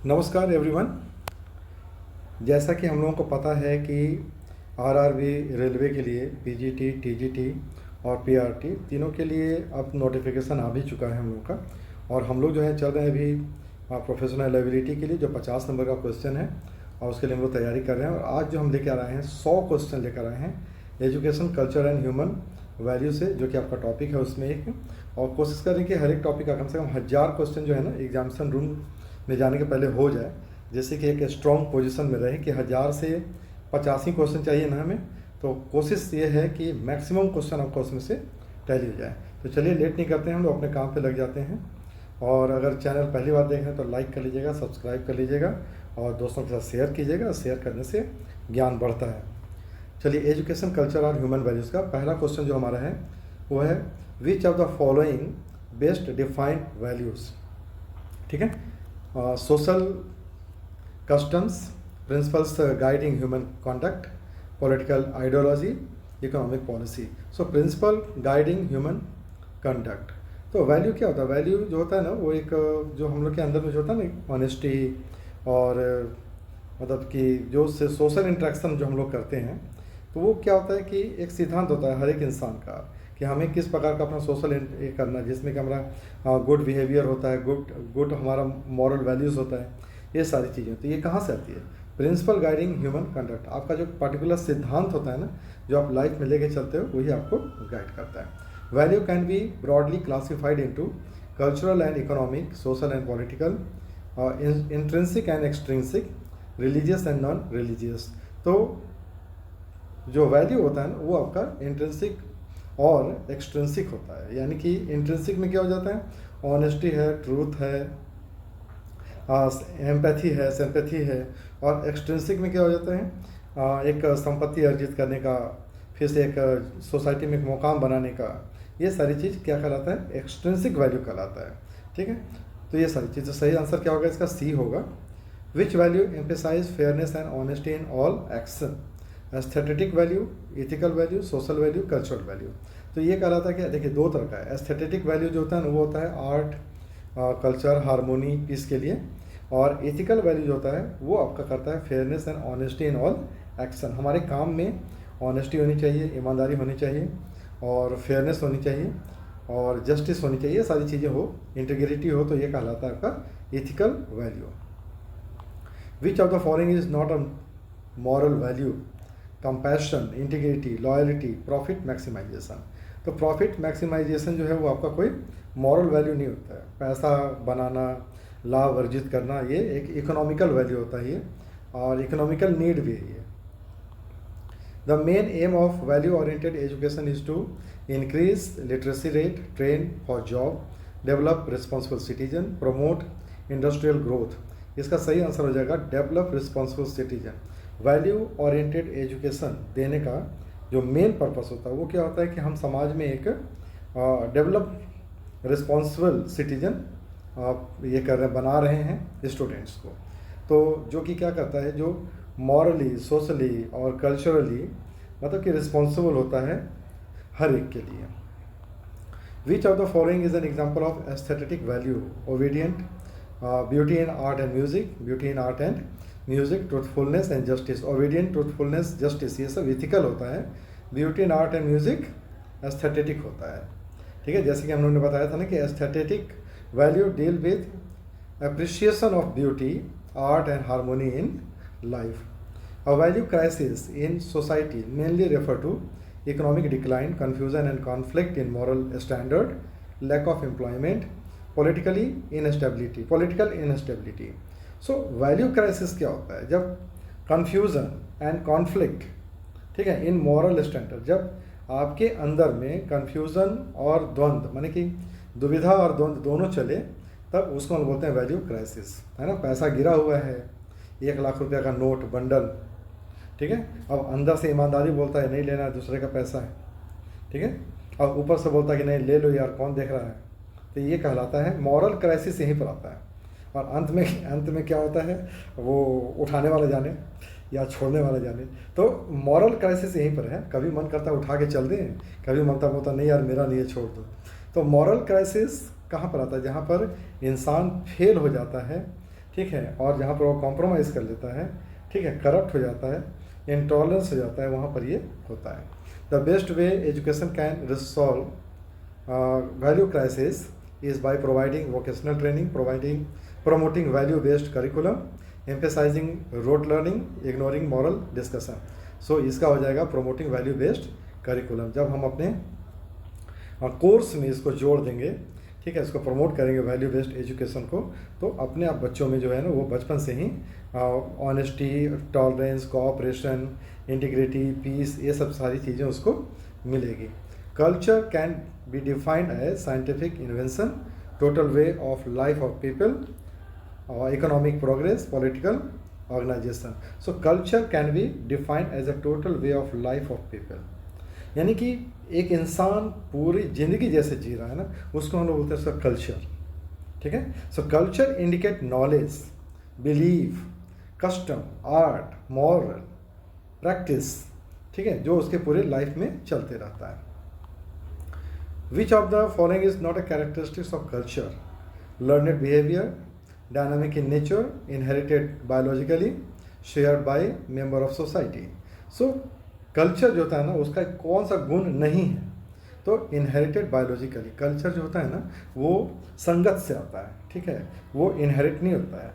नमस्कार एवरीवन। जैसा कि हम लोगों को पता है कि आरआरबी रेलवे के लिए पीजीटी, टीजीटी और पीआरटी तीनों के लिए अब नोटिफिकेशन आ भी चुका है हम लोग का। और हम लोग जो है चल रहे हैं अभी प्रोफेशनल एबिलिटी के लिए, जो 50 नंबर का क्वेश्चन है और उसके लिए हम लोग तैयारी कर रहे हैं। और आज जो हम लेकर आ रहे हैं 100 क्वेश्चन लेकर आए हैं education, culture and human value से, जो कि आपका टॉपिक है उसमें एक। और कोशिश करें कि हर एक टॉपिक का कम से कम 1000 क्वेश्चन जो है ना एग्जामिनेशन रूम में जाने के पहले हो जाए, जैसे कि एक स्ट्रॉन्ग पोजीशन में रहे कि 1000 से 85 क्वेश्चन चाहिए ना हमें। तो कोशिश ये है कि मैक्सिमम क्वेश्चन आपको उसमें से टैली हो जाए। तो चलिए लेट नहीं करते हैं, हम लोग अपने काम पे लग जाते हैं। और अगर चैनल पहली बार देख रहे हैं तो लाइक कर लीजिएगा, सब्सक्राइब कर लीजिएगा और दोस्तों के साथ शेयर कीजिएगा। शेयर करने से ज्ञान बढ़ता है। चलिए, एजुकेशन, कल्चर और ह्यूमन वैल्यूज़ का पहला क्वेश्चन जो हमारा है वो है which of the following best defined values. ठीक है, social customs, principles guiding human conduct, political ideology, economic policy. So principle guiding human conduct. तो वैल्यू क्या होता है? वैल्यू जो होता है ना वो एक जो हम लोग के अंदर में जो होता है ना ऑनेस्टी और मतलब कि जो से सोशल इंटरेक्शन जो हम लोग करते हैं, तो वो क्या होता है कि एक सिद्धांत होता है हर एक इंसान का कि हमें किस प्रकार का अपना सोशल ये करना है, जिसमें कि हमारा गुड बिहेवियर होता है, गुड हमारा मॉरल वैल्यूज़ होता है, ये सारी चीज़ें। तो ये कहाँ से आती है? Principal guiding human conduct. आपका जो पर्टिकुलर सिद्धांत होता है ना, जो आप लाइफ में लेके चलते हो, वही आपको गाइड करता है। Value can be broadly classified into cultural and economic, social and political, intrinsic and extrinsic, religious and non religious. तो जो वैल्यू होता है ना वो आपका इंट्रिंसिक और एक्सट्रिंसिक होता है। यानी कि इंट्रिंसिक में क्या हो जाता है? ऑनेस्टी है, ट्रूथ है, एम्पैथी है, सिंपैथी है। और एक्सट्रिंसिक में क्या हो जाता है? एक संपत्ति अर्जित करने का, फिर से एक सोसाइटी में एक मुकाम बनाने का, ये सारी चीज़ क्या कहलाता है? एक्सट्रिंसिक वैल्यू कहलाता है। ठीक है, तो ये सारी चीज़। तो सही आंसर क्या होगा इसका? सी होगा। Which value emphasize fairness and honesty in all action? Aesthetic value, ethical value, social value, cultural value. तो ये कहलाता है कि देखिए दो तरह का है। एस्थेटिक वैल्यू जो होता है ना वो होता है आर्ट, कल्चर, हारमोनी, पीस के लिए। और एथिकल वैल्यू जो होता है वो आपका करता है fairness and honesty in all action. हमारे काम में ऑनेस्टी होनी चाहिए, ईमानदारी होनी चाहिए और फेयरनेस होनी चाहिए और जस्टिस होनी चाहिए, ये सारी चीज़ें हो, इंटीग्रिटी हो, तो ये कहलाता है आपका ethical value. Which of the following is not a moral value? Compassion, integrity, loyalty, profit maximisation. तो प्रॉफिट मैक्सिमाइजेशन जो है वो आपका कोई मॉरल वैल्यू नहीं होता है। पैसा बनाना, लाभ अर्जित करना, ये एक इकोनॉमिकल वैल्यू होता है ये, और इकोनॉमिकल नीड भी है ये। The main aim of value oriented education is to increase literacy rate, train for job, develop responsible citizen, promote industrial growth. इसका सही आंसर हो जाएगा develop responsible citizen. Value oriented education देने का जो मेन पर्पस होता है वो क्या होता है कि हम समाज में एक डेवलप रिस्पॉन्सिबल सिटीजन ये कर रहे हैं, बना रहे हैं स्टूडेंट्स को। तो जो कि क्या करता है, जो मॉरली, सोशली और कल्चरली मतलब कि रिस्पॉन्सिबल होता है हर एक के लिए। विच of the following is an example of aesthetic value? Obedient, beauty in art and music, beauty in art and music, truthfulness and justice. Obedient, truthfulness, justice, ये सब इथिकल होता है। Beauty in art and music aesthetic होता है। ठीक है, जैसे कि हम लोगों ने बताया था ना कि aesthetic value deal with appreciation of beauty, art and harmony in life. A value crisis in society mainly refer to economic decline, confusion and conflict in moral standard, lack of employment, political instability. So value crisis क्या होता है? जब confusion and conflict, ठीक है, in moral standard, जब आपके अंदर में confusion और द्वंद्व माने कि दुविधा और द्वंद्व दोनों चले, तब उसको हम बोलते हैं वैल्यू क्राइसिस, है ना। पैसा गिरा हुआ है, 1 लाख रुपये का नोट बंडल, ठीक है, अब अंदर से ईमानदारी बोलता है नहीं लेना, दूसरे का पैसा है, ठीक है, और ऊपर से बोलता है कि नहीं ले लो यार, कौन देख रहा है। तो ये कहलाता है मॉरल क्राइसिस, यहीं पर आता है। और अंत में क्या होता है, वो उठाने वाला जाने या छोड़ने वाला जाने। तो मॉरल क्राइसिस यहीं पर है। कभी मन करता है उठा के चल दें, कभी मन बोलता नहीं यार मेरा नहीं है, छोड़ दो। तो मॉरल क्राइसिस कहाँ पर आता है? जहाँ पर इंसान फेल हो जाता है ठीक है, और जहाँ पर वो कॉम्प्रोमाइज़ कर लेता है, ठीक है, करप्ट हो जाता है, इंटॉलरेंस हो जाता है, वहाँ पर ये होता है। The best way education can resolve value crisis is by providing vocational training, promoting value based curriculum, emphasizing rote learning, ignoring moral discussion. So इसका हो जाएगा promoting value based curriculum। जब हम अपने कोर्स में इसको जोड़ देंगे, ठीक है, इसको प्रमोट करेंगे वैल्यू बेस्ड एजुकेशन को, तो अपने आप बच्चों में जो है ना वो बचपन से ही honesty, tolerance, cooperation, integrity, peace, ये सब सारी चीज़ें उसको मिलेगी। Culture can be defined as scientific invention, total way of life of people, economic progress, political organization. So culture can be defined as a total way of life of people. यानी कि एक इंसान पूरी जिंदगी जैसे जी रहा है ना, उसको हम लोग बोलते हैं उसका कल्चर। ठीक है, सो culture indicate knowledge, belief, custom, art, moral practice, ठीक है, जो उसके पूरे लाइफ में चलते रहता है। Which of the following is not a characteristics of culture? Learned behavior, dynamic in nature, inherited biologically, shared by member of society. So culture जो होता है ना उसका कौन सा गुण नहीं है, तो इनहेरिटेड बायोलॉजिकली। कल्चर जो होता है ना वो संगत से आता है, ठीक है, वो इनहेरिट नहीं होता है।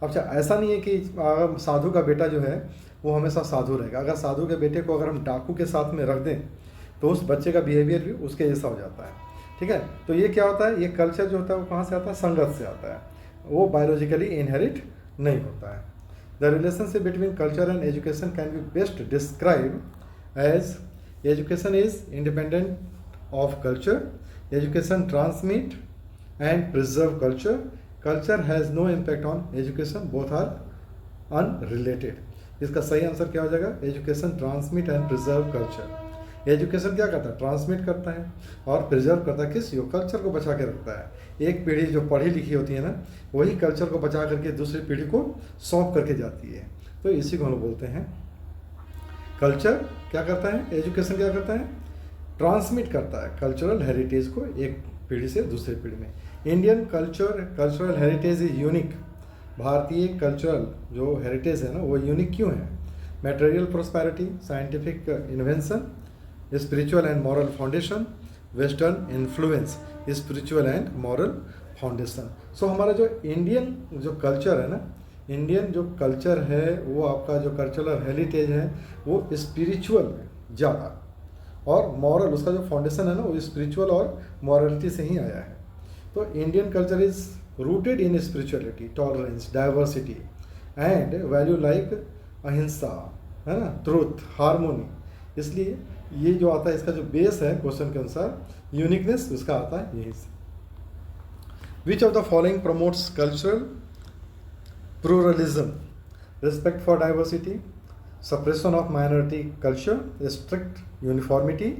अच्छा, ऐसा नहीं है कि साधु का बेटा जो है वो हमेशा साधु रहेगा। अगर साधु के बेटे को अगर हम डाकू के साथ में रख दें तो उस बच्चे का बिहेवियर भी उसके जैसा हो जाता है। ठीक है, तो ये क्या होता है, ये कल्चर जो होता है वो कहाँ से आता है, संगत से आता है, वो बायोलॉजिकली इनहेरिट नहीं होता है। The relationship between culture and education can be best describe as education is independent of culture, education transmit and preserve culture, culture has no impact on education, both are unrelated. इसका सही answer क्या हो जाएगा, education transmit and preserve culture. Education क्या करता है, transmit करता है और प्रिजर्व करता है, किस, कल्चर को बचा के रखता है। एक पीढ़ी जो पढ़ी लिखी होती है ना वही कल्चर को बचा करके दूसरी पीढ़ी को सौंप करके जाती है, तो इसी को हम लोग बोलते हैं कल्चर। क्या करता है, एजुकेशन क्या करता है, ट्रांसमिट करता है कल्चरल हेरिटेज को एक पीढ़ी से दूसरी पीढ़ी में। Indian cultural heritage is unique. भारतीय कल्चरल जो हेरिटेज है ना वो यूनिक क्यों है, material prosperity, scientific invention, spiritual and moral foundation, western influence, spiritual and moral foundation. So हमारा जो इंडियन जो कल्चर है ना, इंडियन जो कल्चर है वो आपका जो कल्चरल हेरिटेज है वो स्पिरिचुअल है ज़्यादा, और मॉरल उसका जो फाउंडेशन है ना वो स्पिरिचुअल और मॉरलिटी से ही आया है। तो Indian culture is rooted in spirituality, tolerance, diversity and value like अहिंसा, है ना, ट्रूथ, हार्मोनी। इसलिए ये जो आता है इसका जो बेस है क्वेश्चन के अनुसार यूनिकनेस उसका आता है यही से। Which of the following promotes cultural pluralism, respect for diversity, suppression of minority culture, strict uniformity,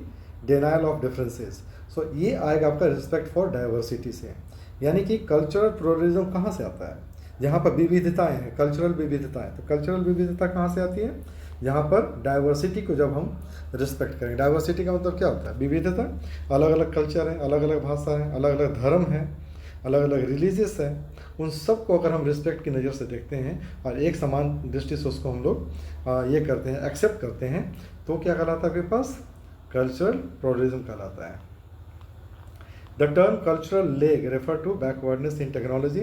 denial of differences. So ये आएगा आपका रिस्पेक्ट फॉर डाइवर्सिटी से। यानी कि कल्चरल प्लूरलिज्म कहाँ से आता है, जहाँ पर विविधताएँ हैं, कल्चरल विविधताएँ। तो कल्चरल विविधता कहाँ से आती है, यहाँ पर डाइवर्सिटी को जब हम रिस्पेक्ट करें। डाइवर्सिटी का मतलब क्या होता है, विविधता, अलग अलग कल्चर हैं, अलग अलग भाषा है, अलग अलग धर्म है, अलग अलग रिलीजियस है, उन सब को अगर हम रिस्पेक्ट की नज़र से देखते हैं और एक समान दृष्टि से उसको हम लोग ये करते हैं, एक्सेप्ट करते हैं, तो क्या कहलाता है आपके पास, कल्चरल प्लूरलिज्म कहलाता है। The term cultural lag refer to backwardness in technology,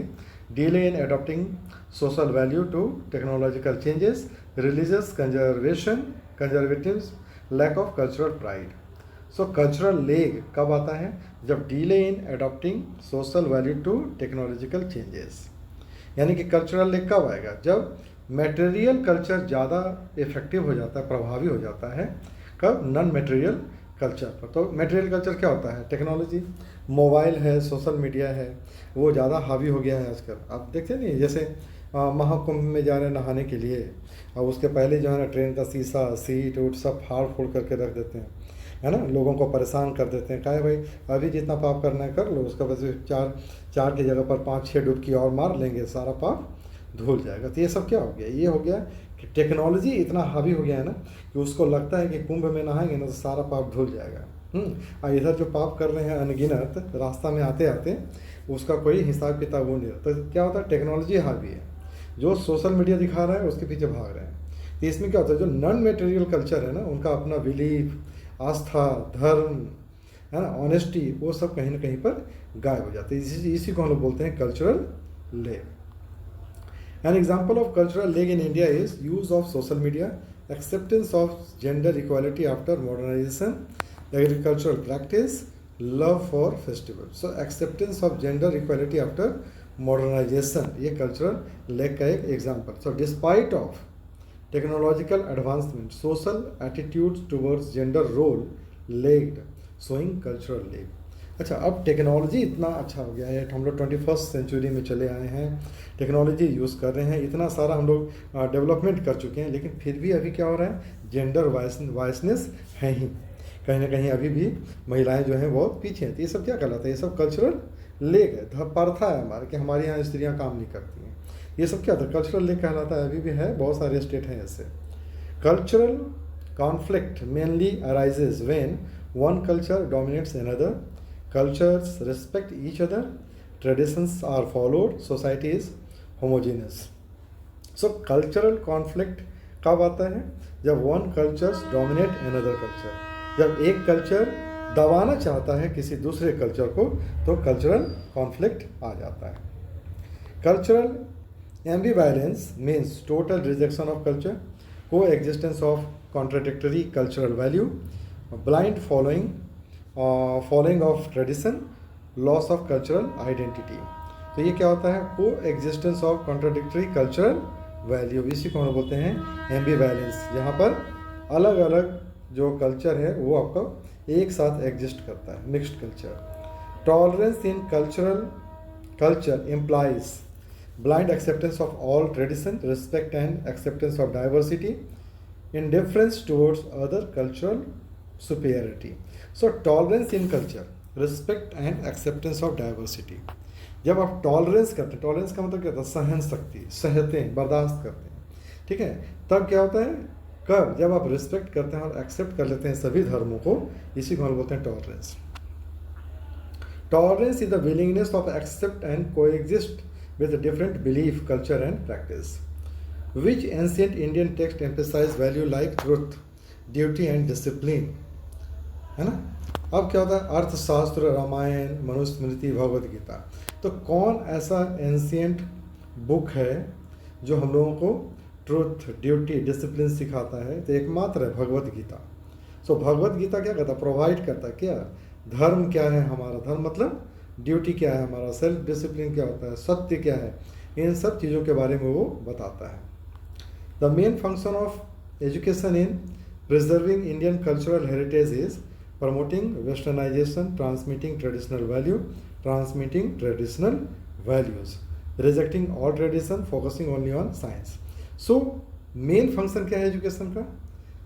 delay in adopting social value to technological changes, religious conservatism, lack of cultural pride. So cultural lag कब आता है, जब delay in adopting social value to technological changes। यानी कि cultural lag कब आएगा, जब material culture ज़्यादा effective हो जाता है, प्रभावी हो जाता है, कब, non material कल्चर पर। तो मटेरियल कल्चर क्या होता है, टेक्नोलॉजी, मोबाइल है, सोशल मीडिया है, वो ज़्यादा हावी हो गया है आजकल। आप देखते नहीं, जैसे महाकुंभ में जा रहे हैं नहाने के लिए, और उसके पहले जो है ना ट्रेन का शीशा, सीट उट सब फाड़ फोड़ करके रख देते हैं, है ना, लोगों को परेशान कर देते हैं। कहे भाई अभी जितना पाप करना है कर लो, उसका वजह चार की जगह पर 5-6 डुबकी और मार लेंगे, सारा पाप धुल जाएगा। तो ये सब क्या हो गया, ये हो गया कि टेक्नोलॉजी इतना हावी हो गया है ना कि उसको लगता है कि कुंभ में नहाएंगे ना तो सारा पाप धुल जाएगा। और इधर जो पाप कर रहे हैं अनगिनत, रास्ता में आते आते उसका कोई हिसाब किताब वो नहीं रहता। तो क्या होता है, टेक्नोलॉजी हावी है, जो सोशल मीडिया दिखा रहा है उसके पीछे भाग रहे हैं। तो इसमें क्या होता है, जो नॉन मटेरियल कल्चर है ना, उनका अपना बिलीफ, आस्था, धर्म, है ना, ऑनेस्टी, वो सब कहीं ना कहीं पर गायब हो जाते हैं। इसी को हम लोग बोलते हैं cultural leg. An example of cultural lag in India is use of social media, acceptance of gender equality after modernization, agricultural practice, love for festival. So acceptance of gender equality after modernization, ये cultural lag का एक example. So despite of technological advancement, social attitudes towards gender role lagged, showing cultural lag. अच्छा, अब technology इतना अच्छा हो गया है, हम लोग 21st सेंचुरी में चले आए हैं, टेक्नोलॉजी यूज़ कर रहे हैं, इतना सारा हम लोग डेवलपमेंट कर चुके हैं, लेकिन फिर भी अभी क्या हो रहा है, जेंडर वाइसनेस है ही, कहीं ना कहीं अभी भी महिलाएं जो हैं बहुत पीछे हैं। तो ये सब क्या कहलाता है, ये सब कल्चरल लेग है, प्रथा है हमारे कि हमारे यहाँ स्त्रियाँ काम नहीं करती हैं, ये सब क्या होता है, कल्चरल लेग कहलाता है, अभी भी है, बहुत सारे स्टेट हैं ऐसे। Cultural conflict mainly arises when one culture dominates another, cultures respect each other, traditions are followed, society is homogeneous. So cultural conflict कब आता है, जब one cultures dominate another culture, जब एक कल्चर दबाना चाहता है किसी दूसरे कल्चर को, तो कल्चरल कॉन्फ्लिक्ट आ जाता है। Cultural ambivalence means total rejection of culture, coexistence of contradictory cultural value, blind following of tradition, loss of cultural identity. तो ये क्या होता है, coexistence of contradictory cultural value, इसी को हम बोलते हैं एम्बिवैलेंस, जहाँ पर अलग अलग जो कल्चर है वो आपका एक साथ एग्जिस्ट करता है, mixed culture. Tolerance in culture implies blind acceptance of all tradition, respect and acceptance of diversity, indifference towards other cultural superiority. So tolerance in culture, respect and acceptance of diversity. जब आप tolerance करते हैं, tolerance का मतलब क्या होता है, सहन शक्ति, सहते हैं, बर्दाश्त करते हैं, ठीक है, तब क्या होता है, कब, जब आप रिस्पेक्ट करते हैं और एक्सेप्ट कर लेते हैं सभी धर्मों को, इसी को हम बोलते हैं tolerance. Tolerance is the willingness of accept and coexist with a different belief, culture and practice, which ancient Indian text emphasize value like truth, duty and discipline, है ना। अब क्या होता है, अर्थशास्त्र, रामायण, मनुस्मृति, भगवद गीता, तो कौन ऐसा एंशियंट बुक है जो हम लोगों को ट्रुथ, ड्यूटी, डिसिप्लिन सिखाता है, तो एकमात्र है भगवद गीता। सो भगवद गीता क्या करता है, प्रोवाइड करता है, क्या धर्म क्या है हमारा, धर्म मतलब ड्यूटी क्या है हमारा, सेल्फ डिसिप्लिन क्या होता है, सत्य क्या है, इन सब चीज़ों के बारे में वो बताता है। The main function of education in preserving Indian cultural heritage is promoting westernization, transmitting traditional values, rejecting all tradition, focusing only on science. So main function क्या है एजुकेशन का,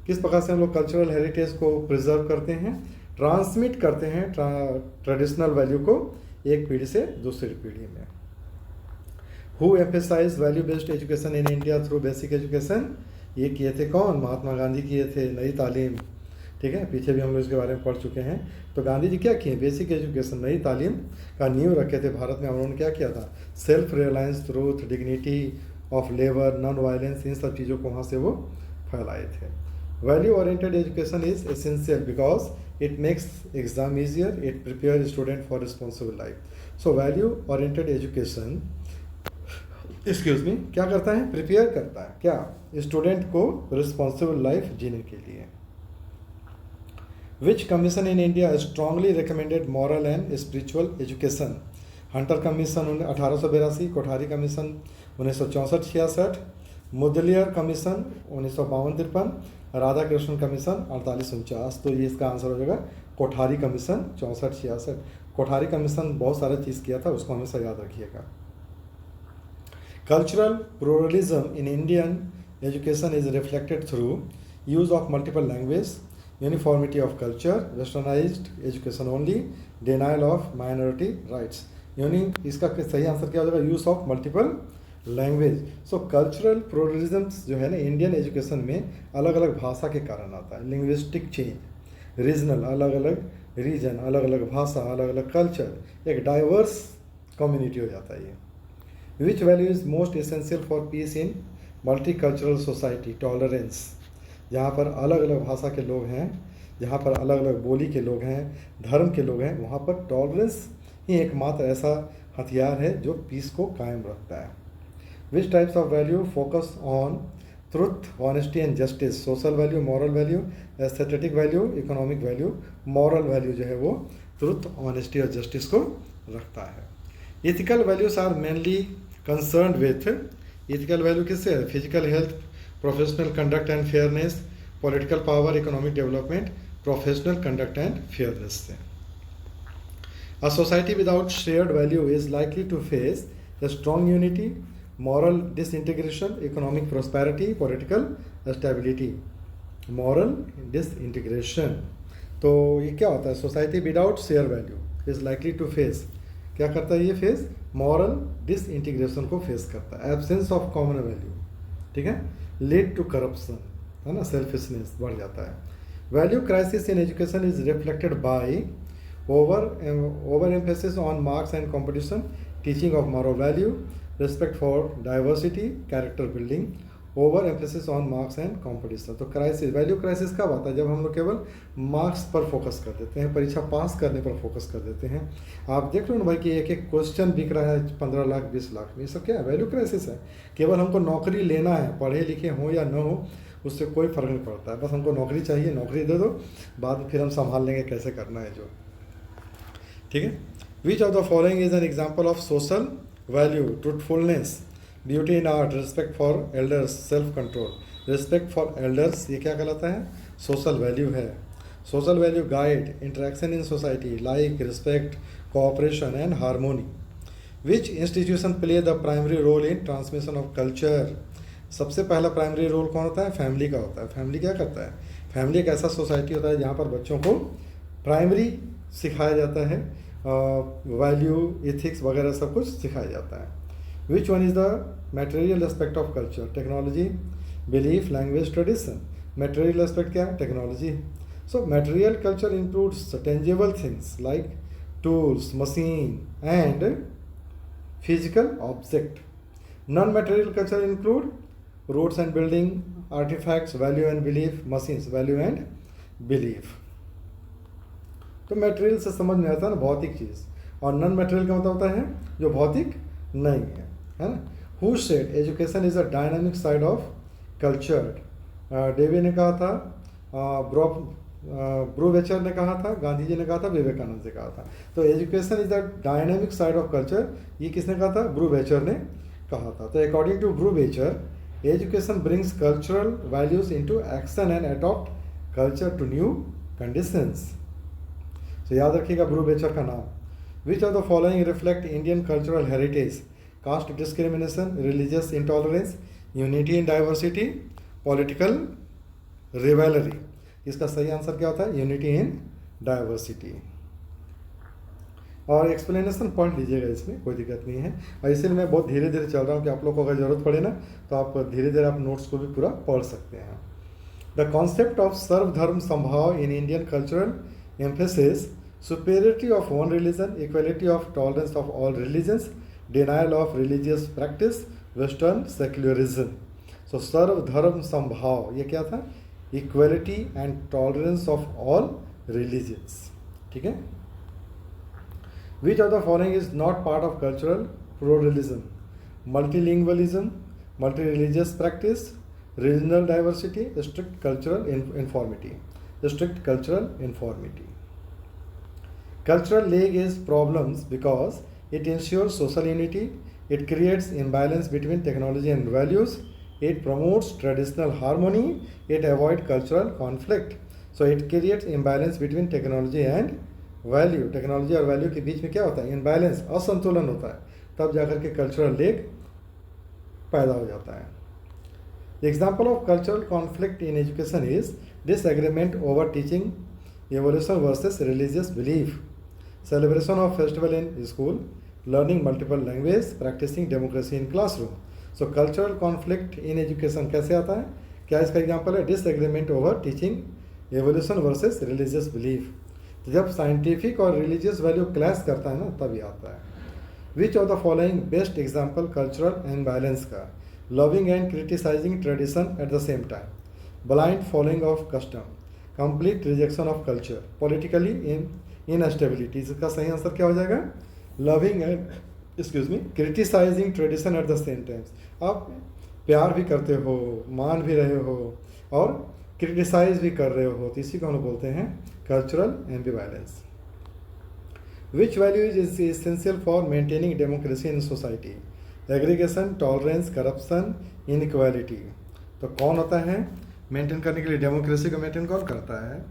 किस प्रकार से हम लोग कल्चरल हेरिटेज को प्रिजर्व करते हैं, ट्रांसमिट करते हैं ट्रेडिशनल वैल्यू को एक पीढ़ी से दूसरी पीढ़ी में। Who emphasize value based education in India through basic education, ये किए थे कौन, महात्मा गांधी किए थे, नई तालीम, ठीक है, पीछे भी हम लोग इसके बारे में पढ़ चुके हैं। तो गांधी जी क्या किए, बेसिक एजुकेशन, नई तालीम का नींव रखे थे भारत में। उन्होंने क्या किया था, self reliance, truth, dignity of labour, non violence, इन सब चीज़ों को वहाँ से वो फैलाए थे। Value oriented education is essential because it makes exam easier, it prepares student for responsible life. So value oriented education, excuse me, क्या करता है, प्रिपेयर करता है क्या, स्टूडेंट को रिस्पॉन्सिबल लाइफ जीने के लिए। Which commission in India strongly recommended moral and spiritual education? Hunter commission 1882, Kothari commission 1964-66, Mudaliar commission 1952-53, Radha Krishna commission 48-49। तो ये इसका आंसर हो जाएगा कोठारी कमीशन 64-66। कोठारी कमीशन बहुत सारा चीज़ किया था, उसको हमेशा याद रखिएगा। Cultural pluralism in Indian education is reflected through use of multiple language, uniformity of culture, westernised education only, denial of minority rights. इसका सही आंसर क्या हो जाएगा, use of multiple language. So cultural pluralism जो है ना इंडियन एजुकेशन में, अलग अलग भाषा के कारण आता है, लिंग्विस्टिक चेंज, रीजनल, अलग अलग रीजन, अलग अलग भाषा, अलग अलग कल्चर, एक डाइवर्स कम्युनिटी हो जाता है ये। Which value is most essential for piece in multicultural society? Tolerance. जहाँ पर अलग अलग भाषा के लोग हैं, जहाँ पर अलग अलग बोली के लोग हैं, धर्म के लोग हैं, वहाँ पर टॉलरेंस ही एकमात्र ऐसा हथियार है जो पीस को कायम रखता है। Which types of value focus on truth, honesty and justice? Social value, moral value, aesthetic value, economic value. Moral value जो है वो ट्रुथ, ऑनेस्टी और जस्टिस को रखता है। Ethical values are mainly concern with, ethical value किससे है? Physical health, professional conduct and fairness, political power, economic development, professional conduct and fairness से। A society without shared value is likely to face a strong unity, moral disintegration, economic prosperity, political stability. Moral disintegration. तो ये क्या होता है? Society without share value is likely to face, क्या करता है ये फेस? मॉरल डिसइंटीग्रेशन को फेस करता है। एब्सेंस ऑफ कॉमन वैल्यू, ठीक है, लीड टू करप्शन, है ना, सेल्फिशनेस बढ़ जाता है। Value crisis in education is reflected by overemphasis on marks and competition, teaching of moral value, respect for diversity, character building, overemphasis on marks and competition। तो crisis, value crisis कब आता है? जब हम लोग केवल मार्क्स पर फोकस कर देते हैं, परीक्षा पास करने पर फोकस कर देते हैं। आप देख लो ना भाई कि एक एक क्वेश्चन बिक रहा है 15 लाख 20 लाख में, ये सब क्या है? वैल्यू क्राइसिस है। केवल हमको नौकरी लेना है, पढ़े लिखे हों या न हो उससे कोई फर्क नहीं पड़ता है, बस हमको नौकरी चाहिए, नौकरी दे दो, बाद में फिर हम संभाल लेंगे कैसे करना है जो, ठीक है। Which of the following is an example of social value? Truthfulness, beauty in art, respect for elders, self control. Respect for elders ये क्या कहलाता है? सोशल वैल्यू है। Social value guide interaction in society, like, respect, cooperation and harmony. Which institution play the primary role in transmission of culture? सबसे पहला primary role कौन होता है? फैमिली का होता है। फैमिली क्या करता है? फैमिली एक ऐसा सोसाइटी होता है जहाँ पर बच्चों को प्राइमरी सिखाया जाता है, वैल्यू, एथिक्स वगैरह सब कुछ सिखाया जाता है। Which one is the material aspect of culture? Technology, belief, language, tradition. Material aspect क्या है? Technology. So material culture includes tangible things like tools, machine and physical object. Non material culture include roads and building, artifacts, value and belief, machines, value and belief. तो material से समझ में आता है ना भौतिक चीज़, और नॉन मटेरियल का मतलब होता है जो भौतिक नहीं है ना। Who said education is a dynamic side of culture? Dewey ने कहा था, ब्रूवेचर ने कहा था, गांधी जी ने कहा था, विवेकानंद ने कहा था। तो education is the dynamic side of culture, ये किसने कहा था? ब्रूवेचर ने कहा था। तो according to Brubacher, education brings cultural values into action and adopt culture to new conditions. तो याद रखिएगा ब्रूवेचर का नाम। Which of the following reflect Indian cultural heritage? Caste discrimination, religious intolerance, unity in diversity, political rivalry. इसका सही answer क्या होता है? Unity in diversity. और एक्सप्लेनेशन पढ़ लीजिएगा, इसमें कोई दिक्कत नहीं है। और इसीलिए मैं बहुत धीरे धीरे चल रहा हूँ कि आप लोग को अगर ज़रूरत पड़े ना तो आप धीरे धीरे आप नोट्स को भी पूरा पढ़ सकते हैं। The concept of Sarvadharma Sambhav in Indian cultural emphasis superiority of one religion, equality of tolerance of all religions, denial of religious practice, western secularism। so सर्व धर्म संभाव ये क्या था? equality and tolerance of all religions, ठीक है। which of the following is not part of cultural pluralism? multilingualism, multi-religious practice, regional diversity, strict cultural uniformity। strict cultural uniformity। Cultural lag is problems because it ensures social unity, it creates imbalance between technology and values, it promotes traditional harmony, it avoids cultural conflict। so it creates imbalance between technology and value। Technology और value के बीच में क्या होता है? Imbalance, असंतुलन होता है, तब जाकर के कल्चरल लेग पैदा हो जाता है। Example of cultural conflict in education is disagreement over teaching evolution versus religious belief, celebration of festival in school, learning multiple languages, practicing democracy in classroom। so cultural conflict in education कैसे आता है? क्या इसका example है? disagreement over teaching evolution versus religious belief। तो जब scientific और religious value clash करता है ना तब ये आता है। Which of the following best example cultural imbalance का? Loving and criticising tradition at the same time, blind following of custom, complete rejection of culture, politically instability. इसका सही आंसर क्या हो जाएगा? Loving and criticising tradition at the same times. आप प्यार भी करते हो, मान भी रहे हो और क्रिटिसाइज भी कर रहे हो, तो इसी को हम बोलते हैं cultural ambivalence. Which value is essential for maintaining democracy in society? Aggregation, tolerance, corruption, inequality. तो कौन होता है मेंटेन करने के लिए? डेमोक्रेसी को मेंटेन कौन करता है?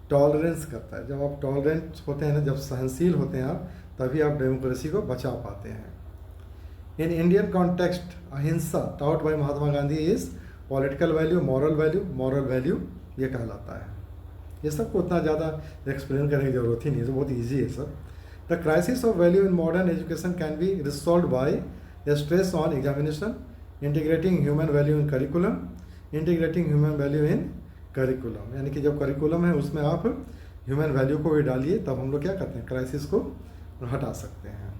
टॉलरेंस करता है। जब आप टॉलरेंट होते हैं ना, जब सहनशील होते हैं आप, तभी आप डेमोक्रेसी को बचा पाते हैं। In Indian context ahimsa taught by Mahatma Gandhi is political value, moral value ये कहलाता है। ये सबको उतना ज़्यादा एक्सप्लेन करने की जरूरत ही नहीं है, तो बहुत ईजी है सब। The crisis of value in modern education can be resolve by stress on examination, integrating human value in curriculum, integrating human value in curriculum. यानी कि जब करिकुलम है उसमें आप ह्यूमन वैल्यू को भी डालिए, तब हम लोग क्या करते हैं, क्राइसिस को हटा सकते हैं।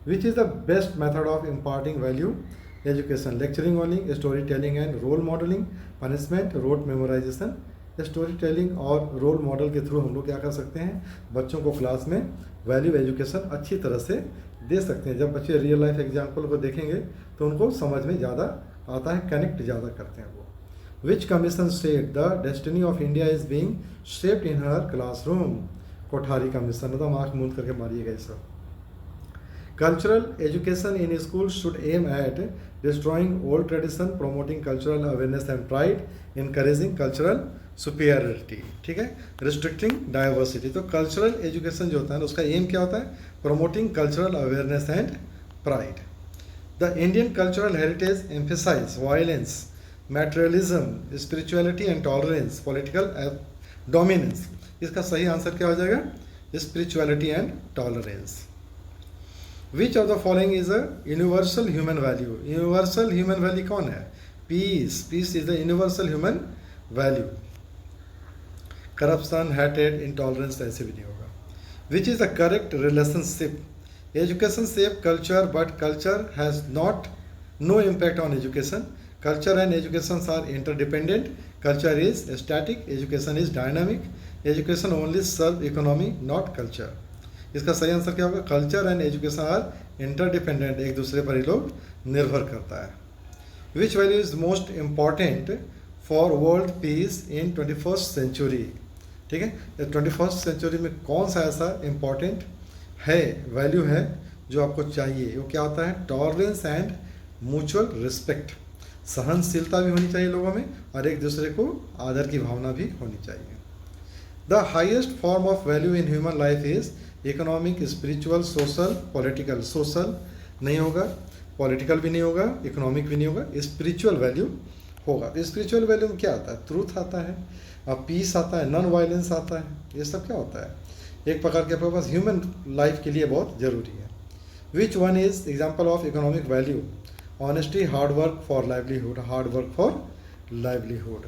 Which is the best method of imparting value education? Lecturing only, story telling and role modelling, punishment, rote memorization. Story telling और रोल मॉडल के थ्रू हम लोग क्या कर सकते हैं, बच्चों को क्लास में वैल्यू एजुकेशन अच्छी तरह से दे सकते हैं। जब बच्चे रियल लाइफ एग्जाम्पल को देखेंगे तो उनको समझ में ज़्यादा आता है, कनेक्ट ज़्यादा करते हैं वो। Which commission state the destiny of India is being shaped in her classroom? Kothari commission. एकदम आँख मूंद करके मारिएगा ये सब। Cultural education in school should aim at destroying old tradition, promoting cultural awareness and pride, encouraging cultural superiority. ठीक है, restricting diversity. तो कल्चरल एजुकेशन जो होता है उसका एम क्या होता है? Promoting cultural awareness and pride. The Indian cultural heritage emphasise violence, materialism, spirituality and tolerance, political dominance. इसका सही आंसर क्या हो जाएगा? Spirituality and tolerance. Which of the following is a universal human value? Universal human value कौन है? Peace. Peace is the universal human value. Corruption, हेटेड, intolerance ऐसे भी नहीं होगा। Which is the correct relationship? Education shape culture but culture has not no impact on education. Culture and education are interdependent. Culture is static, education is dynamic. Education only serve economy, not culture. इसका सही answer क्या होगा? Culture and education are interdependent, एक दूसरे पर ही लोग निर्भर करता है। Which value is most important for world peace in 21st century? ठीक है, 21st सेंचुरी में कौन सा ऐसा इम्पॉर्टेंट है, वैल्यू है जो आपको चाहिए? वो क्या होता है? Tolerance and mutual respect. सहनशीलता भी होनी चाहिए लोगों में और एक दूसरे को आदर की भावना भी होनी चाहिए। The highest form of value in human life is economic, spiritual, social, political. Social नहीं होगा, पॉलिटिकल भी नहीं होगा, इकोनॉमिक भी नहीं होगा, स्पिरिचुअल वैल्यू होगा। तो स्पिरिचुअल वैल्यू में क्या आता है? ट्रूथ आता है, पीस आता है, नॉन वायलेंस आता है। ये सब क्या होता है? एक प्रकार के आपके पास ह्यूमन लाइफ के लिए बहुत जरूरी है। Which one is example of economic value? Honesty, hard work for livelihood, hard work for livelihood.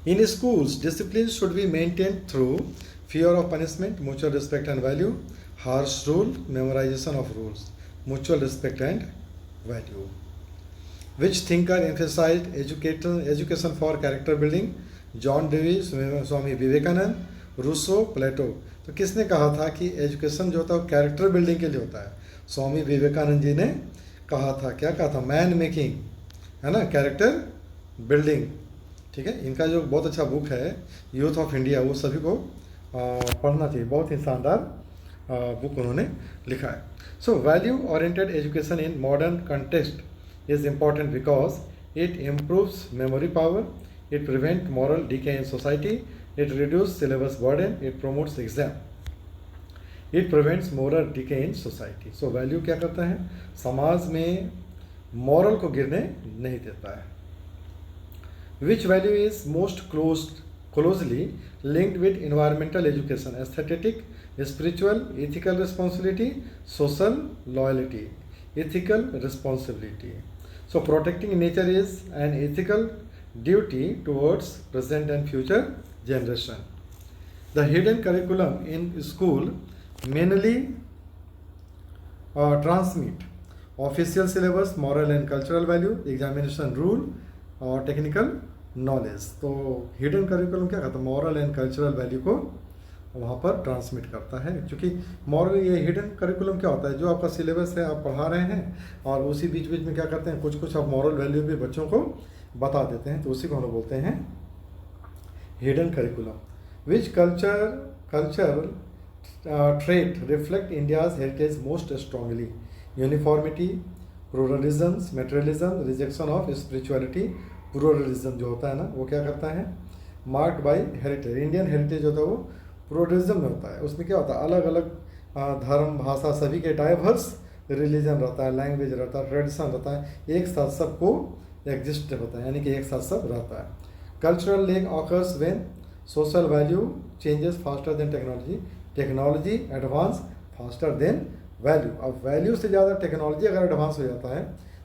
In schools, discipline should be maintained through fear of punishment, mutual respect and value, harsh rule, memorization of rules, mutual respect and value. Which thinker emphasized education for character building? John Dewey, Swami Vivekananda, Rousseau, प्लेटो। तो किसने कहा था कि education जो होता है वो character building के लिए होता है? स्वामी विवेकानंद जी ने कहा था। क्या कहा था? मैन मेकिंग, है ना, कैरेक्टर बिल्डिंग। ठीक है, इनका जो बहुत अच्छा बुक है यूथ ऑफ इंडिया, वो सभी को पढ़ना चाहिए। बहुत ही शानदार बुक उन्होंने लिखा है। So value oriented education in modern context is important because it improves memory power, it prevent moral decay in society, it reduce syllabus burden, it promotes exam, it prevents moral decay in society. So value क्या करता है? समाज में moral को गिरने नहीं देता है। Which value is most closely linked with environmental education? Aesthetic, spiritual, ethical responsibility, social loyalty, ethical responsibility. So protecting nature is an ethical duty towards present and future generation. The hidden curriculum in school mainly transmit official syllabus, moral and cultural value, examination rule और technical knowledge. तो hidden curriculum क्या करता है, moral and cultural value को वहाँ पर transmit करता है। क्योंकि मॉरल, ये हिडन करिकुलम क्या होता है, जो आपका सिलेबस है आप पढ़ा रहे हैं और उसी बीच बीच में क्या करते हैं, कुछ कुछ आप मॉरल वैल्यू भी बच्चों को बता देते हैं, तो उसी को हम लोग बोलते हैं hidden curriculum. Which culture trait reflect India's heritage most strongly? Uniformity, pluralism, materialism, rejection of spirituality। pluralism जो होता है ना, वो क्या करता है, marked by heritage। Indian heritage होता है वो प्लूरलिज्म में होता है। उसमें क्या होता है, अलग अलग धर्म, भाषा, सभी के डाइवर्स रिलीजन रहता है, लैंग्वेज रहता है, ट्रेडिशन रहता है, एक साथ सबको एग्जिस्ट होता है, यानी कि एक साथ सब रहता है। Cultural leg occurs when social value changes faster than technology. Technology advance faster than value. अब वैल्यू से ज़्यादा टेक्नोलॉजी अगर एडवांस हो जाता है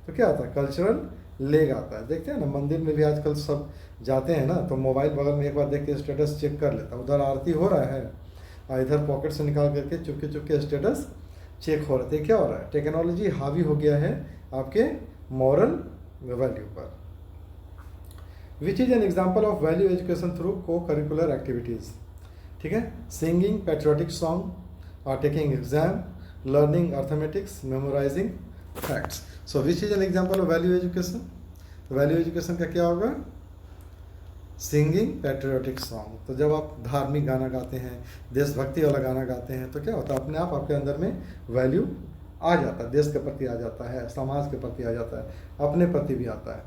तो क्या आता है, कल्चरल लेग आता है। देखते हैं ना, मंदिर में भी आजकल सब जाते हैं ना, तो मोबाइल बगल में एक बार देख के स्टेटस चेक कर लेता है, उधर आरती हो रहा है और इधर पॉकेट से निकाल करके चुपके चुपके स्टेटस चेक हो रहा है। क्या हो रहा है, टेक्नोलॉजी हावी हो गया है आपके मॉरल वैल्यू पर। Which is an example of value education through co curricular activities. ठीक है, सिंगिंग पैट्रियोटिक सॉन्ग और taking exam, learning arithmetics, memorizing facts. So which is an example of value education. Value education का क्या होगा, singing patriotic song. तो जब आप धार्मिक गाना गाते हैं, देशभक्ति वाला गाना गाते हैं, तो क्या होता है, अपने आप आपके अंदर में वैल्यू आ जाता है, देश के प्रति आ जाता है, समाज के प्रति आ जाता है, अपने प्रति भी आता है।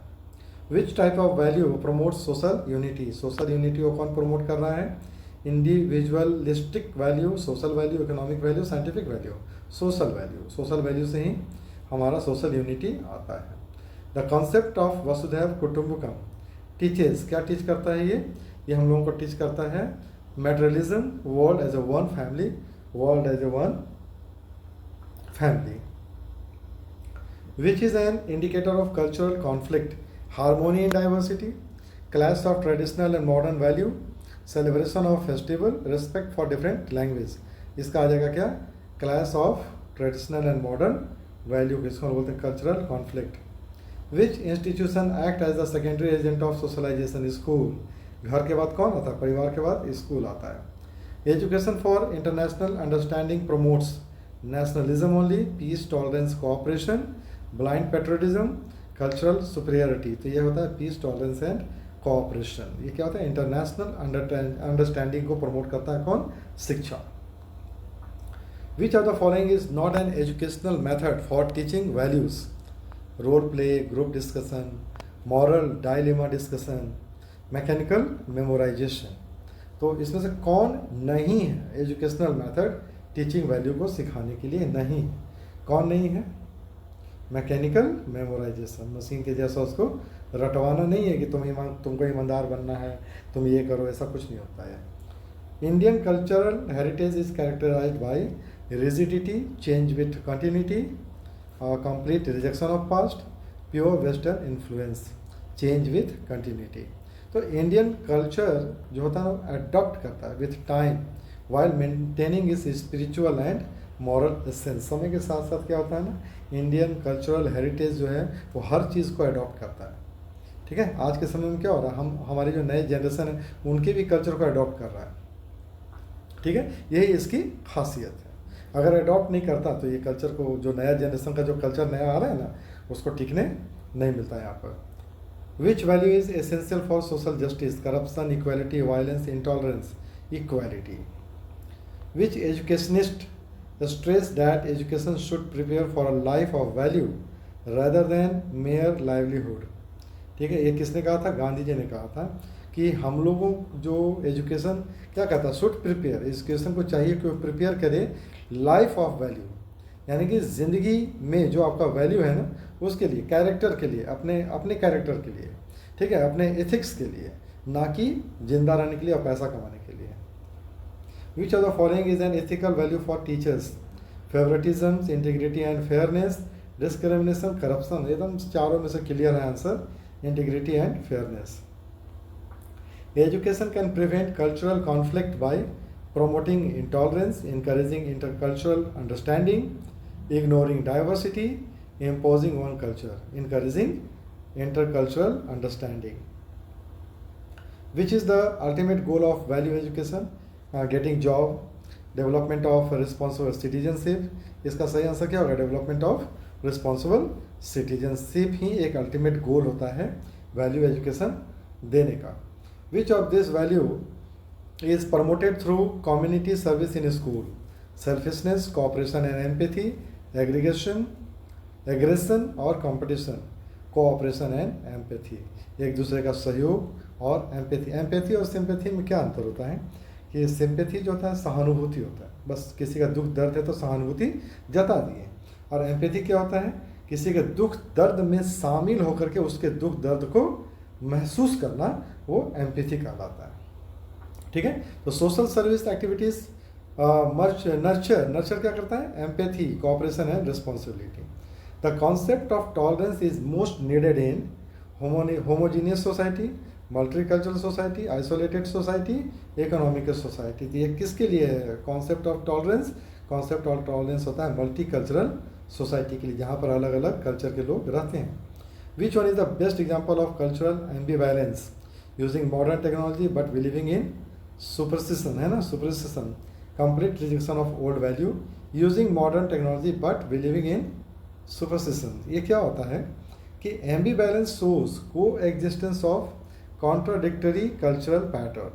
Which type of value promote social unity. Social unity को कौन प्रमोट कर रहा है, individualistic value, social value, economic value, scientific value. Social value, social value से ही हमारा सोशल यूनिटी आता है। द कॉन्सेप्ट ऑफ वसुधैव कुटुंबकम टीचेस, क्या टीच करता है ये हम लोगों को टीच करता है materialism, world as a one family, world as a one family. Which is an indicator of cultural conflict, harmony in diversity, clash of traditional and modern value, celebration of festival, respect for different language. इसका आ जाएगा क्या, clash of traditional and modern value, इसको बोलते हैं cultural conflict. Which institution act as the secondary agent of socialization, school. घर के बाद कौन आता है, परिवार के बाद स्कूल आता है। Education for international understanding promotes nationalism only, peace, tolerance, cooperation, blind patriotism, cultural superiority. तो ये होता है पीस, टॉलरेंस एंड कोऑपरेशन। ये क्या होता है, इंटरनेशनल अंडरस्टैंडिंग को प्रमोट करता है कौन, शिक्षा। Which of the following is not an educational method for teaching values. Role play, group discussion, moral dilemma discussion, mechanical memorization. तो इसमें से कौन नहीं है एजुकेशनल मेथड टीचिंग वैल्यू को सिखाने के लिए, नहीं, कौन नहीं है, मैकेनिकल मेमोराइजेशन। मशीन के जैसा उसको रटवाना नहीं है कि तुमको ईमानदार बनना है, तुम ये करो, ऐसा कुछ नहीं होता है। Indian cultural heritage is characterized by rigidity, change with continuity, complete rejection of past, pure western influence, change with continuity. तो इंडियन कल्चर जो होता है ना, अडॉप्ट करता है with time while maintaining is spiritual and moral essence. समय के साथ साथ क्या होता है ना, इंडियन कल्चरल हेरिटेज जो है वो हर चीज़ को अडॉप्ट करता है। ठीक है, आज के समय में क्या हो रहा है, हमारी जो नए जनरेशन है उनके भी कल्चर को अडॉप्ट कर रहा है। ठीक है, यही इसकी खासियत है। अगर अडॉप्ट नहीं करता तो ये कल्चर को, जो नया जनरेशन का जो कल्चर नया आ रहा है ना, उसको टिकने नहीं मिलता है यहाँ पर। विच value is essential for social justice, corruption, equality, violence, intolerance, equality. Which educationist stress that education should prepare for a life of value rather than mere livelihood। ठीक है, ये किसने कहा था, गांधी जी ने कहा था कि हम लोगों जो एजुकेशन क्या कहता है, शुड प्रिपेयर, एजुकेशन को चाहिए कि वो प्रिपेयर करे लाइफ ऑफ वैल्यू, यानी कि ज़िंदगी में जो आपका वैल्यू है ना, उसके लिए, कैरेक्टर के लिए, अपने कैरेक्टर के लिए, ठीक है, अपने एथिक्स के लिए, ना कि जिंदा रहने के लिए और पैसा कमाने के लिए। Which of the following is an ethical value for teachers? Favoritism, integrity and fairness, discrimination, corruption। एकदम चारों में से क्लियर है answer, integrity and fairness। Education can prevent cultural conflict by promoting intolerance, encouraging intercultural understanding, ignoring diversity, imposing one culture, encouraging intercultural understanding. Which is the ultimate goal of value education? Getting job, development of responsible citizenship. इसका सही answer क्या होगा? Development of responsible citizenship ही एक ultimate goal होता है value education देने का. Which of this value is promoted through community service in school? Selfishness, cooperation and empathy, aggression और competition, cooperation and empathy. एक दूसरे का सहयोग और एम्पैथी और सिंपैथी में क्या अंतर होता है कि सिंपैथी जो होता है सहानुभूति होता है, बस किसी का दुख दर्द है तो सहानुभूति जता दिए, और एम्पैथी क्या होता है? किसी के दुख दर्द में शामिल होकर के उसके दुख दर्द को महसूस करना, वो एम्पैथी कहलाता है. ठीक है. तो सोशल सर्विस एक्टिविटीज़ नर्चर क्या करता है? Empathy, cooperation and responsibility. The concept of tolerance is most needed in homogeneous society, multicultural society, isolated society, economical society. तो ये किसके लिए है concept of tolerance? Concept of tolerance होता है मल्टीकल्चरल सोसाइटी के लिए, जहाँ पर अलग अलग कल्चर के लोग रहते हैं. Which one is the best example of cultural ambivalence? Using modern technology but believing in superstition, है ना, superstition, complete rejection of old value, using modern technology but believing in superstition. ये क्या होता है कि ambivalence shows coexistence of contradictory cultural pattern,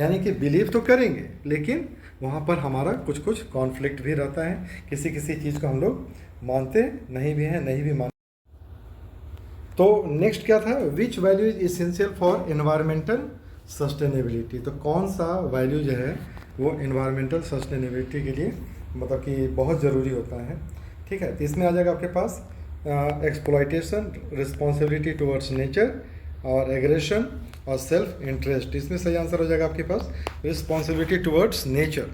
यानी कि believe तो करेंगे लेकिन वहाँ पर हमारा कुछ कुछ कॉन्फ्लिक्ट भी रहता है, किसी किसी चीज़ को हम लोग मानते नहीं भी हैं, नहीं भी मानते. तो नेक्स्ट क्या था? विच value is essential for environmental sustainability. तो कौन सा वैल्यू जो है वो एनवायरमेंटल सस्टेनेबिलिटी के लिए मतलब कि बहुत ज़रूरी होता है. ठीक है. तो इसमें आ जाएगा आपके पास एक्सप्लॉयटेशन, रिस्पॉन्सिबिलिटी टुवर्ड्स नेचर और एग्रेशन और सेल्फ इंटरेस्ट. इसमें सही आंसर हो जाएगा आपके पास रिस्पॉन्सिबिलिटी टुवर्ड्स नेचर.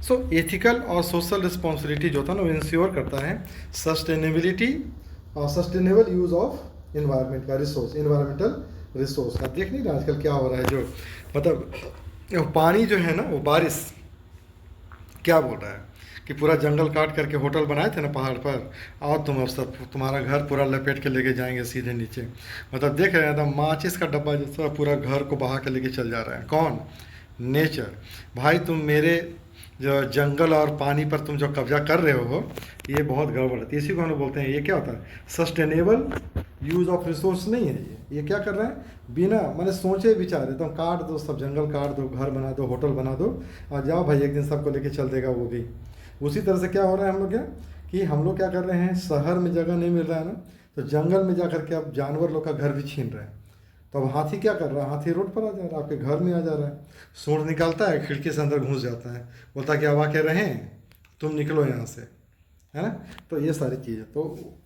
सो एथिकल और सोशल रिस्पॉन्सिबिलिटी जो होता है ना, वो इंश्योर करता है सस्टेनेबिलिटी और सस्टेनेबल यूज़ ऑफ इन्वायरमेंट का रिसोर्स, इन्वायरमेंटल रिसोर्स. आप देख नहीं रहे आजकल क्या हो रहा है, जो मतलब पानी जो है ना, वो बारिश क्या बोल रहा है कि पूरा जंगल काट करके होटल बनाए थे ना पहाड़ पर, और तुम अब सब तुम्हारा घर पूरा लपेट के लेके जाएंगे सीधे नीचे. मतलब देख रहे हैं एकदम माचिस का डब्बा जैसा पूरा घर को बहा के लेके चल जा रहा है. कौन? नेचर. भाई तुम मेरे जो जंगल और पानी पर तुम जो कब्जा कर रहे हो, ये बहुत गड़बड़ है. इसी को हम लोग बोलते हैं, ये क्या होता है? सस्टेनेबल यूज़ ऑफ रिसोर्स नहीं है. ये क्या कर रहा है? बिना मैंने सोचे विचारे एकदम काट दो, सब जंगल काट दो, घर बना दो, होटल बना दो और जाओ भाई, एक दिन सबको लेके चल देगा वो भी. उसी तरह से क्या हो रहा है हम लोग कि हम लोग क्या कर रहे हैं, शहर में जगह नहीं मिल रहा है ना, तो जंगल में जा करके अब जानवर लोग का घर भी छीन रहे हैं. तो अब हाथी क्या कर रहा है? हाथी रोड पर आ जा रहा है, आपके घर में आ जा रहा है, सूंड निकालता है, खिड़की से अंदर घुस जाता है, बोलता है कि अब आके रहें, तुम निकलो यहाँ से, है ना. तो ये सारी चीज़ें, तो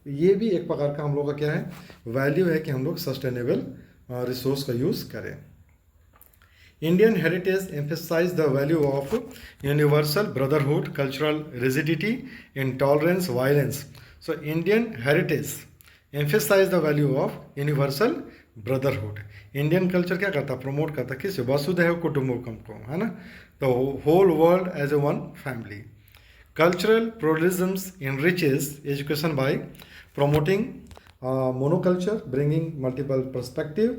ये भी एक प्रकार का हम लोग का क्या है, वैल्यू है कि हम लोग सस्टेनेबल रिसोर्स का यूज़ करें. Indian heritage emphasize the value of universal brotherhood, cultural rigidity, intolerance, violence. So Indian heritage emphasize the value of universal brotherhood. Indian culture क्या करता है? प्रमोट करता है किस? वसुधैव कुटुंबकम को, है ना. तो whole world as a one family. Cultural pluralism enriches education by promoting monoculture, bringing multiple perspective,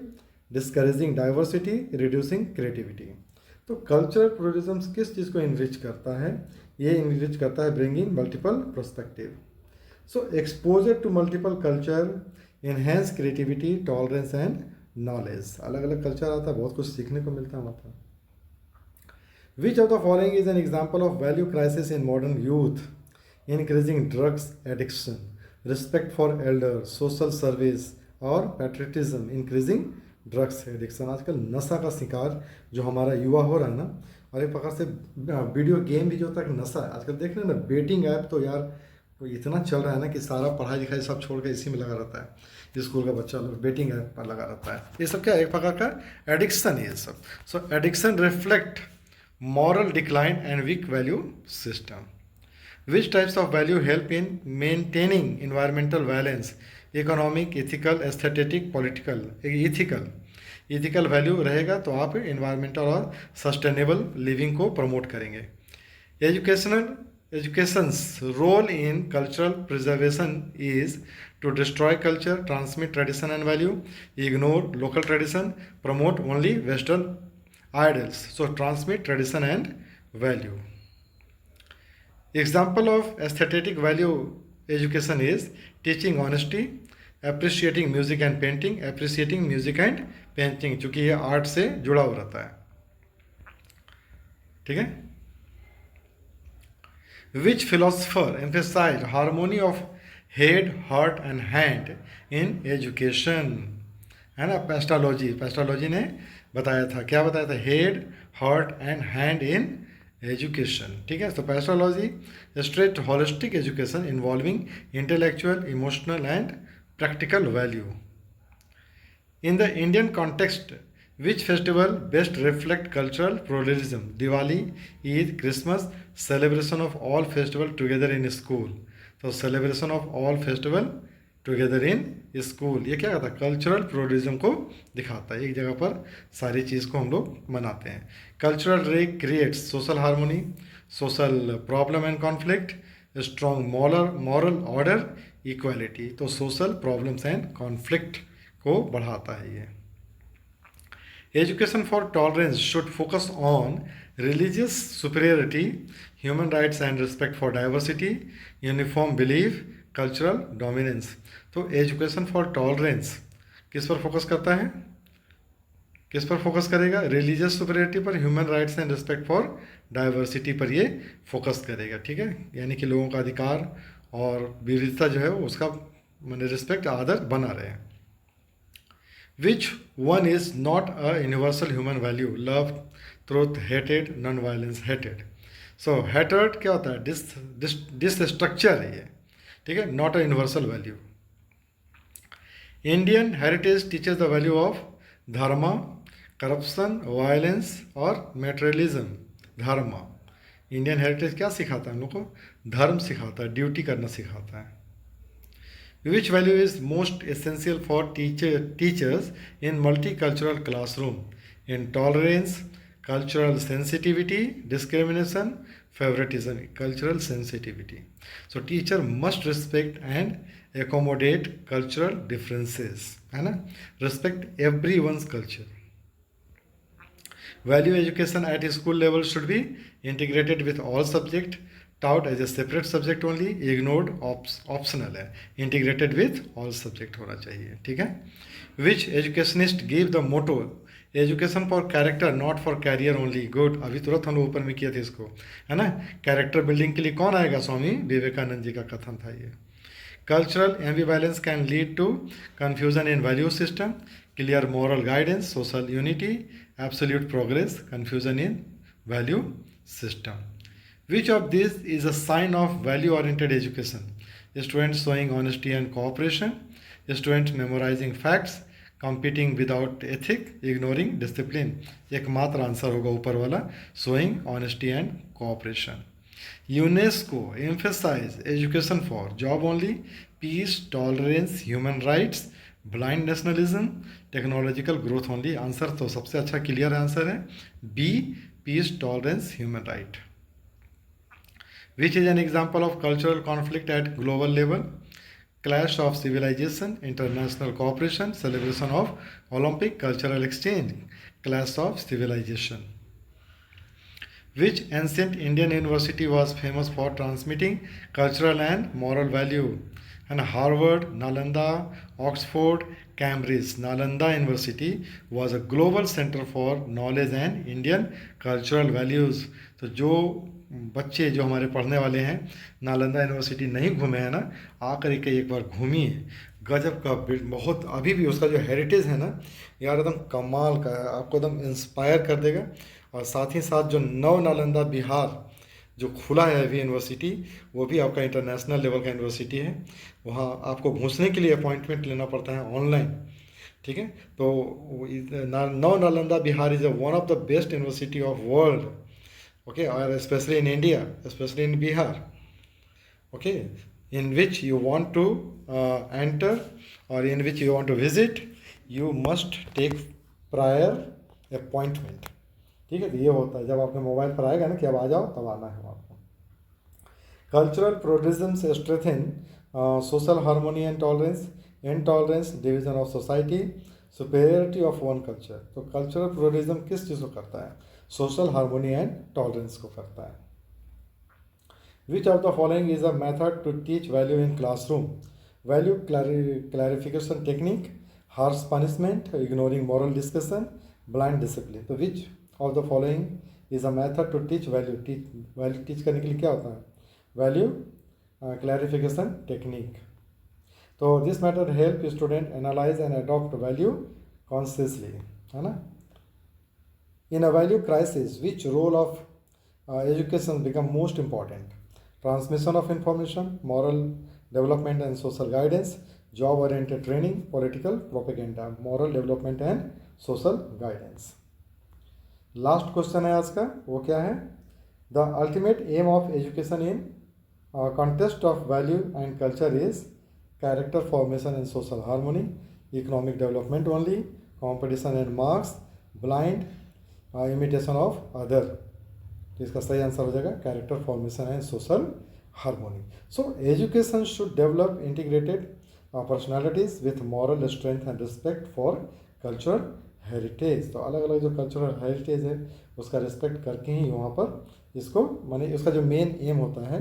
discouraging diversity, reducing creativity. तो कल्चरल प्लुरलिज्म किस चीज़ को इनरिच करता है? ये इनरिच करता है bringing multiple perspective. So exposure to multiple culture enhance creativity, tolerance and knowledge. अलग अलग कल्चर आता है, बहुत कुछ सीखने को मिलता है वहाँ पर. Which of the following is an example of value crisis in modern youth? Increasing drugs addiction, respect for elders, social service और patriotism. Increasing drugs addiction. आजकल नशा का शिकार जो हमारा युवा हो रहा है ना, और एक प्रकार से वीडियो गेम भी जो होता है नशा है. आजकल देख रहे हैं ना, बेटिंग ऐप तो यार तो इतना चल रहा है ना कि सारा पढ़ाई लिखाई सब छोड़ के इसी में लगा रहता है. स्कूल का बच्चा लोग बेटिंग ऐप पर लगा रहता है. ये सब क्या एक प्रकार का एडिक्शन है ये सब. So addiction reflect moral decline and weak value system. Which types of value help in maintaining environmental balance? Economic, ethical, aesthetic, political. ethical value रहेगा तो आप environmental और sustainable living को promote करेंगे. Educational Education's role in cultural preservation is to destroy culture, transmit tradition and value, ignore local tradition, promote only Western ideals. So, transmit tradition and value. Example of aesthetic value education is teaching honesty, appreciating music and painting, appreciating music and painting, चूँकि ये art से जुड़ा हुआ रहता है. ठीक है. Which philosopher emphasized harmony of head, heart and hand in education? है ना. पेस्टालॉजी ने बताया था. क्या बताया था? Head, heart and hand in education. ठीक है. तो Pestalozzi stressed holistic education involving intellectual, emotional and practical value. In the Indian context, which festival best reflect cultural pluralism? Diwali, Eid, Christmas, celebration of all festival together in school. So celebration of all festival together in school. ये क्या कहता है? Cultural pluralism को दिखाता है. एक जगह पर सारी चीज़ को हम लोग मनाते हैं. कल्चरल रे creates social harmony, social problem and conflict, strong moral order, equality. तो सोशल प्रॉब्लम्स एंड कॉन्फ्लिक्ट को बढ़ाता है ये. Education for tolerance should focus on religious superiority, human rights and respect for diversity, uniform belief, cultural dominance. तो education for tolerance किस पर focus करता है? किस पर फोकस करेगा? रिलीजियस सुपीरियरिटी पर, human rights and respect for diversity पर ये फोकस करेगा. ठीक है. यानी कि लोगों का अधिकार और विविधता जो है उसका मैंने रिस्पेक्ट, आदर बना रहे. विच one is not a universal human value? Love, truth, hated, non violence, hated. So hated क्या होता है? डिसस्ट्रक्चर है ये. ठीक है. Not a universal value. Indian heritage teachers the value of धर्म, करप्शन, वायलेंस और मेटेरियलिज्म. धर्म, इंडियन हेरिटेज क्या सिखाता है हम लोग को? धर्म सिखाता है, ड्यूटी करना सिखाता है. Which value is most essential for teachers in multicultural classroom? In tolerance, cultural sensitivity, discrimination, favouritism. Cultural sensitivity. So teacher must respect and accommodate cultural differences. है ना. Respect every one's culture. Value education at school level should be integrated with all subject, taught as a separate subject only, ignored optional है. integrated with all subject होना चाहिए. ठीक है. Which educationist gave the motto education for character not for career only? Good. अभी तुरंत हम लोग ऊपर में किया था इसको, है ना. कैरेक्टर बिल्डिंग के लिए कौन आएगा? स्वामी विवेकानंद जी का कथन था ये. Cultural ambivalence can lead to confusion in value system, clear moral guidance, social unity, absolute progress, confusion in value system. Which of these is a sign of value-oriented education? Students showing honesty and cooperation, students memorizing facts, competing without ethic, ignoring discipline. एकमात्र answer होगा ऊपर वाला, showing honesty and cooperation. UNESCO emphasize education for job only, peace, tolerance, human rights, blind nationalism, technological growth only. Answer तो सबसे अच्छा clear answer है B, peace, tolerance, human right. Which is an example of cultural conflict at global level? Clash of civilization, international cooperation, celebration of Olympic, cultural exchange. Clash of civilization. Which ancient Indian university was famous for transmitting cultural and moral value? And Harvard, Nalanda, Oxford, Cambridge. Nalanda University was a global center for knowledge and Indian cultural values. तो जो बच्चे जो हमारे पढ़ने वाले हैं Nalanda university नहीं घूमे हैं ना, आकर के एक बार घूमिए. गजब का बहुत, अभी भी उसका जो हेरिटेज है ना यार एकदम कमाल का है. आपको एकदम इंस्पायर कर देगा. और साथ ही साथ जो नव नालंदा बिहार जो खुला है अभी यूनिवर्सिटी, वो भी आपका इंटरनेशनल लेवल का यूनिवर्सिटी है. वहाँ आपको घुसने के लिए अपॉइंटमेंट लेना पड़ता है ऑनलाइन. ठीक है. तो Nav Nalanda Vihar is one of the best university of world. Okay. और specially in India, specially in Bihar. Okay. in which you want to enter or in which you want to visit, you must take prior appointment. ठीक है. तो ये होता है जब आपके mobile पर आएगा ना कि अब आ जाओ, तब आना है आपको. Cultural pluralisms strengthen social harmony and tolerance, intolerance, division of society, superiority of one culture. तो कल्चरल प्लुरलिज्म किस चीज़ को करता है? सोशल हार्मोनी एंड टॉलरेंस को करता है. Which of the following is a method to teach value in classroom? Value clarification technique, harsh punishment, ignoring moral discussion, blind discipline. तो which of the following is a method to teach value? Value teach करने के लिए क्या होता है? Value clarification technique. तो this method help student analyze and adopt value consciously, है ना? In a value crisis, which role of education become most important? Transmission of information, moral development and social guidance, job oriented training, political propaganda. Moral development and social guidance. Last question है आज का, वो क्या है? The ultimate aim of education in contest of value and culture is character formation and social harmony, economic development only, competition and marks, blind imitation of other. तो इसका सही answer हो जाएगा character formation and social harmony. So education should develop integrated personalities with moral strength and respect for cultural heritage. तो अलग अलग जो cultural heritage है उसका रिस्पेक्ट करके ही वहाँ पर इसको माने उसका जो मेन एम होता है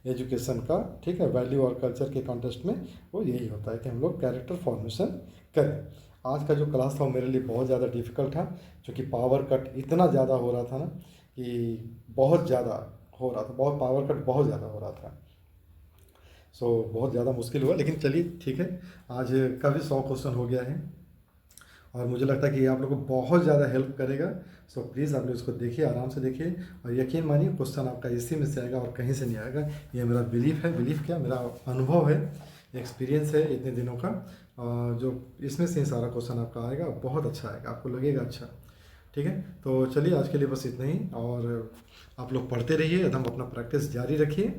एजुकेशन का, ठीक है, वैल्यू और कल्चर के कॉन्टेस्ट में वो यही होता है कि हम लोग कैरेक्टर फॉर्मेशन करें. आज का जो क्लास था वो मेरे लिए बहुत ज़्यादा डिफ़िकल्ट था क्योंकि पावर कट इतना ज़्यादा हो रहा था ना कि बहुत ज़्यादा हो रहा था, बहुत पावर कट बहुत ज़्यादा हो रहा था. सो बहुत ज़्यादा मुश्किल हुआ, लेकिन चलिए ठीक है, आज का भी 100 क्वेश्चन हो गया है और मुझे लगता है कि आप लोगों को बहुत ज़्यादा हेल्प करेगा. सो प्लीज़ आप लोग इसको देखिए, आराम से देखिए और यकीन मानिए क्वेश्चन आपका इसी में से आएगा और कहीं से नहीं आएगा. ये मेरा बिलीफ है, बिलीफ क्या, मेरा अनुभव है, एक्सपीरियंस है इतने दिनों का. जो इसमें से सारा क्वेश्चन आपका आएगा, बहुत अच्छा आएगा, आपको लगेगा अच्छा. ठीक है, तो चलिए आज के लिए बस इतना ही और आप लोग पढ़ते रहिए, एकदम अपना प्रैक्टिस जारी रखिए.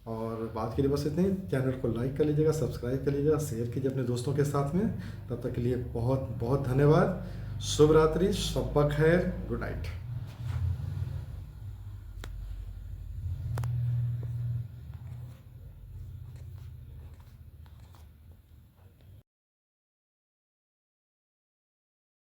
और बात के लिए बस इतने ही. चैनल को लाइक कर लीजिएगा, सब्सक्राइब कर लीजिएगा, शेयर कीजिए अपने दोस्तों के साथ में. तब तक के लिए बहुत बहुत धन्यवाद. शुभ रात्रि, शब्बा खैर, गुड नाइट.